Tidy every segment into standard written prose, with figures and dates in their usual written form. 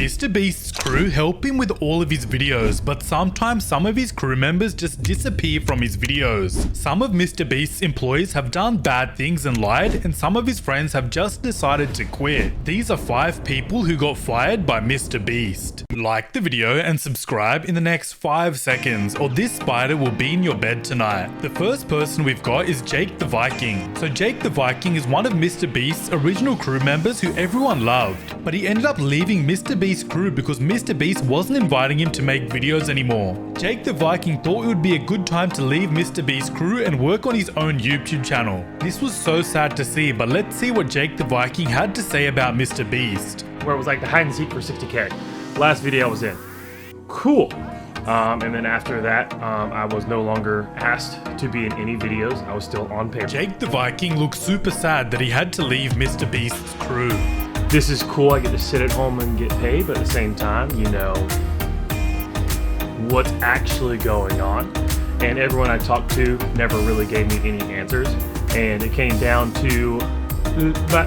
MrBeast's crew help him with all of his videos, but sometimes some of his crew members just disappear from his videos. Some of MrBeast's employees have done bad things and lied, and some of his friends have just decided to quit. These are 5 people who got fired by MrBeast. Like the video and subscribe in the next 5 seconds, or this spider will be in your bed tonight. The first person we've got is Jake the Viking. So Jake the Viking is one of MrBeast's original crew members who everyone loved, but he ended up leaving MrBeast's crew because MrBeast wasn't inviting him to make videos anymore. Jake the Viking thought it would be a good time to leave MrBeast's crew and work on his own YouTube channel. This was so sad to see, but let's see what Jake the Viking had to say about MrBeast. Where it was like the hide and seek for 60K. Last video I was in. Cool. And then after that, I was no longer asked to be in any videos. I was still on paper. Jake the Viking looks super sad that he had to leave MrBeast's crew. This is cool, I get to sit at home and get paid, but at the same time, you know what's actually going on. And everyone I talked to never really gave me any answers. And it came down to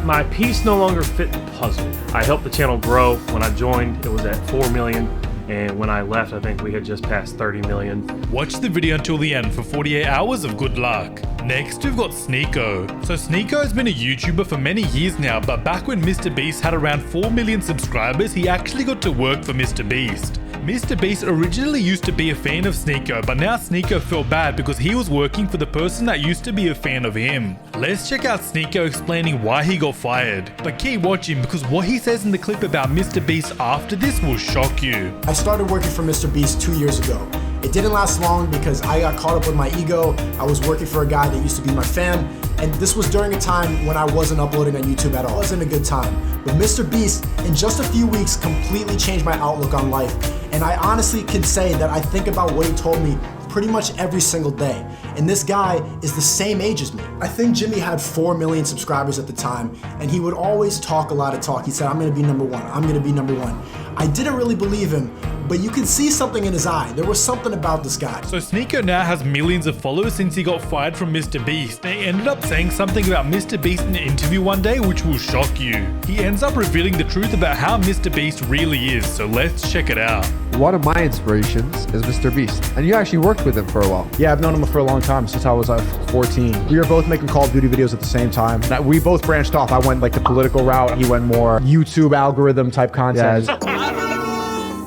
my piece no longer fit the puzzle. I helped the channel grow. When I joined, it was at 4 million. And when I left, I think we had just passed 30 million. Watch the video until the end for 48 hours of good luck. Next, we've got Sneako. So Sneako has been a YouTuber for many years now, but back when MrBeast had around 4 million subscribers, he actually got to work for MrBeast. MrBeast originally used to be a fan of Sneako, but now Sneako felt bad because he was working for the person that used to be a fan of him. Let's check out Sneako explaining why he got fired. But keep watching because what he says in the clip about MrBeast after this will shock you. I started working for MrBeast 2 years ago. It didn't last long because I got caught up with my ego. I was working for a guy that used to be my fan, and this was during a time when I wasn't uploading on YouTube at all. It wasn't a good time. But MrBeast, in just a few weeks, completely changed my outlook on life. And I honestly can say that I think about what he told me pretty much every single day. And this guy is the same age as me. I think Jimmy had 4 million subscribers at the time, and he would always talk a lot of talk. He said, I'm gonna be #1, I'm gonna be #1. I didn't really believe him, but you could see something in his eye. There was something about this guy. So Sneako now has millions of followers since he got fired from MrBeast. They ended up saying something about MrBeast in an interview one day which will shock you. He ends up revealing the truth about how MrBeast really is, so let's check it out. One of my inspirations is MrBeast, and you actually worked with him for a while. Yeah, I've known him for a long time, since I was 14. We were both making Call of Duty videos at the same time. We both branched off. I went like the political route. He went more YouTube algorithm type content. Yeah.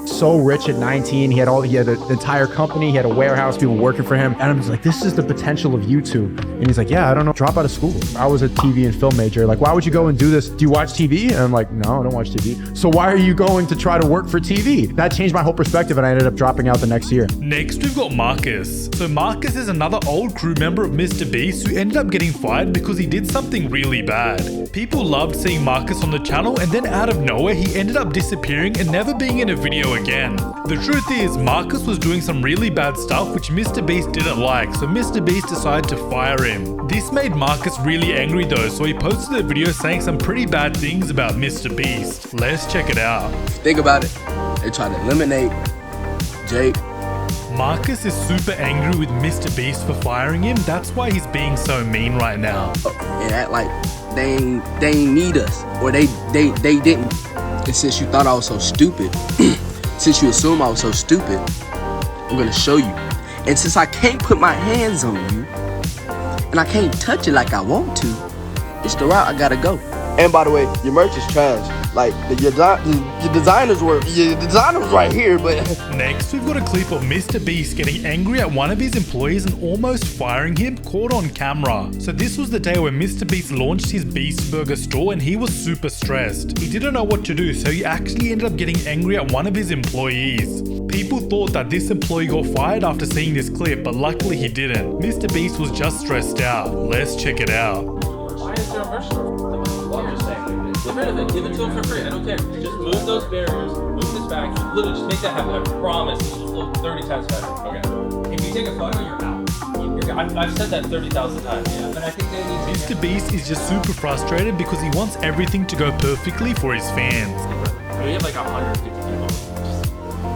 So rich at 19, he had an entire company, he had a warehouse, people working for him, and I'm just like, this is the potential of YouTube. And he's like, yeah, I don't know, drop out of school. I was a TV and film major. Like, why would you go and do this? Do you watch TV? And I'm like, no, I don't watch TV. So why are you going to try to work for TV? That changed my whole perspective, and I ended up dropping out the next year. Next, we've got Marcus. So Marcus is another old crew member of MrBeast who ended up getting fired because he did something really bad. People loved seeing Marcus on the channel, and then out of nowhere, he ended up disappearing and never being in a video again. The truth is, Marcus was doing some really bad stuff which MrBeast didn't like, so MrBeast decided to fire him. This made Marcus really angry though, so he posted a video saying some pretty bad things about MrBeast. Let's check it out. Think about it, they tried to eliminate Jake. Marcus is super angry with MrBeast for firing him, that's why he's being so mean right now. And act like they ain't need us, or they didn't. And since you thought I was so stupid, since you assume I was so stupid, I'm gonna show you. And since I can't put my hands on you, and I can't touch it like I want to, it's the route I gotta go. And by the way, your merch is trash. Like, your designer's right here, but... Next, we've got a clip of MrBeast getting angry at one of his employees and almost firing him, caught on camera. So this was the day when MrBeast launched his Beast Burger store and he was super stressed. He didn't know what to do, so he actually ended up getting angry at one of his employees. People thought that this employee got fired after seeing this clip, but luckily he didn't. MrBeast was just stressed out. Let's check it out. Why is there a merch store? Get rid of it. Give it to him for free. I don't care. Just move those barriers. Move this back. Literally, just make that happen. I promise. It's just look 30 times better. Okay. If you take a photo, you're out. I've said that 30,000 times. Yeah. But I think they need to. MrBeast is just super frustrated because he wants everything to go perfectly for his fans. We have like 150 people.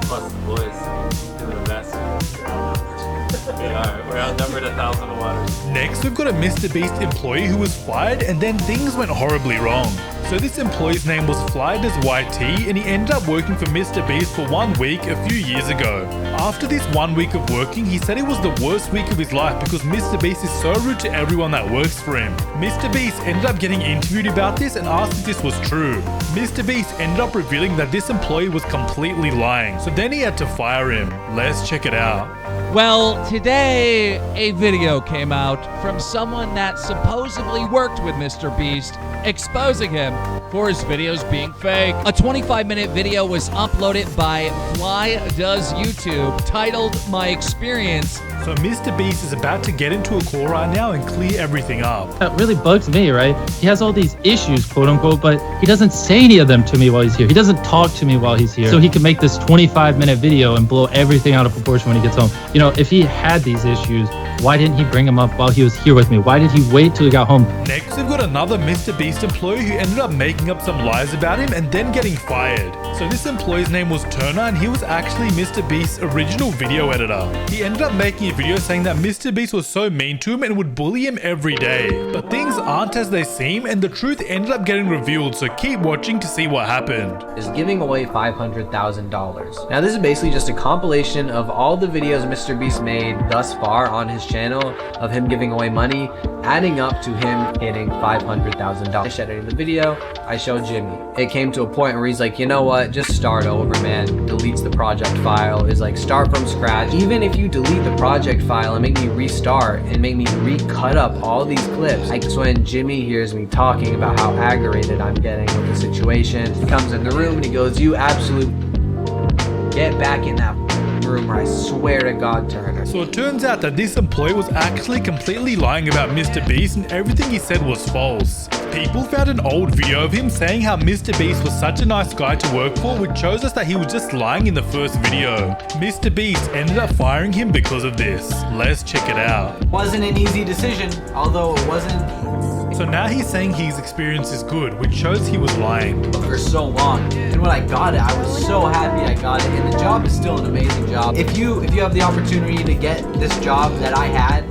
Plus the boys doing the best. We're outnumbered 1,000 to 1. Next, we've got a MrBeast employee who was fired and then things went horribly wrong. So this employee's name was Flight as YT, and he ended up working for MrBeast for 1 week a few years ago. After this 1 week of working, he said it was the worst week of his life because MrBeast is so rude to everyone that works for him. MrBeast ended up getting interviewed about this and asked if this was true. MrBeast ended up revealing that this employee was completely lying, so then he had to fire him. Let's check it out. Well, today a video came out from someone that supposedly worked with MrBeast, exposing him for his videos being fake. A 25-minute video was uploaded by Fly Does YouTube titled My Experience. So MrBeast is about to get into a call right now and clear everything up. That really bugs me, right? He has all these issues, quote unquote, but he doesn't say any of them to me while he's here. He doesn't talk to me while he's here. So he can make this 25-minute video and blow everything out of proportion when he gets home. You know, if he had these issues, why didn't he bring them up while he was here with me? Why did he wait till he got home? Next, we've got another MrBeast employee who ended up making up some lies about him and then getting fired. So this employee's name was Turner, and he was actually MrBeast's original video editor. He ended up making a video saying that MrBeast was so mean to him and would bully him every day. But things aren't as they seem, and the truth ended up getting revealed, so keep watching to see what happened. Is giving away $500,000. Now this is basically just a compilation of all the videos MrBeast made thus far on his channel of him giving away money, adding up to him hitting $500,000. I edited the video, I showed Jimmy. It came to a point where he's like, you know what, just start over, man. Deletes the project file, is like, start from scratch. Even if you delete the project file and make me restart and make me recut up all these clips, like when Jimmy hears me talking about how aggravated I'm getting with the situation, he comes in the room and he goes, you absolute, get back in that room, or I swear to God, Turner. So it turns out that this employee was actually completely lying about MrBeast, and everything he said was false. People found an old video of him saying how MrBeast was such a nice guy to work for, which shows us that he was just lying in the first video. MrBeast ended up firing him because of this. Let's check it out. Wasn't an easy decision, although it wasn't. So now he's saying his experience is good, which shows he was lying. For so long, and when I got it, I was so happy I got it, and the job is still an amazing job. If you have the opportunity to get this job that I had,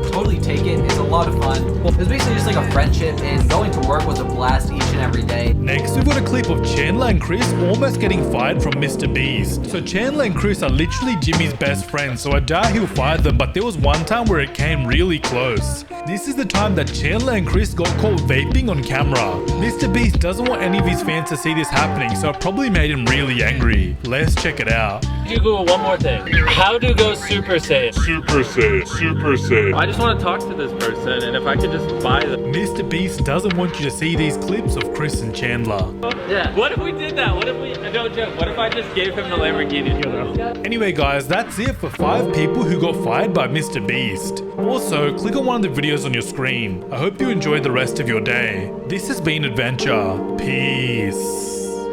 totally take it. It's a lot of fun. It was basically just like a friendship, and going to work was a blast each and every day. Next, we've got a clip of Chandler and Chris almost getting fired from MrBeast. So Chandler and Chris are literally Jimmy's best friends, so I doubt he'll fire them, but there was one time where it came really close. This is the time that Chandler and Chris got caught vaping on camera. MrBeast doesn't want any of his fans to see this happening, so it probably made him really angry. Let's check it out. Google one more thing. How to go Super Saiyan. Super Saiyan. Super Saiyan. I just want to talk to this person, and if I could just buy them. MrBeast doesn't want you to see these clips of Chris and Chandler. Yeah. What if we did that? What if we, no joke, what if I just gave him the Lamborghini? Anyway guys, that's it for 5 people who got fired by MrBeast. Also, click on one of the videos on your screen. I hope you enjoyed the rest of your day. This has been Adventure. Peace.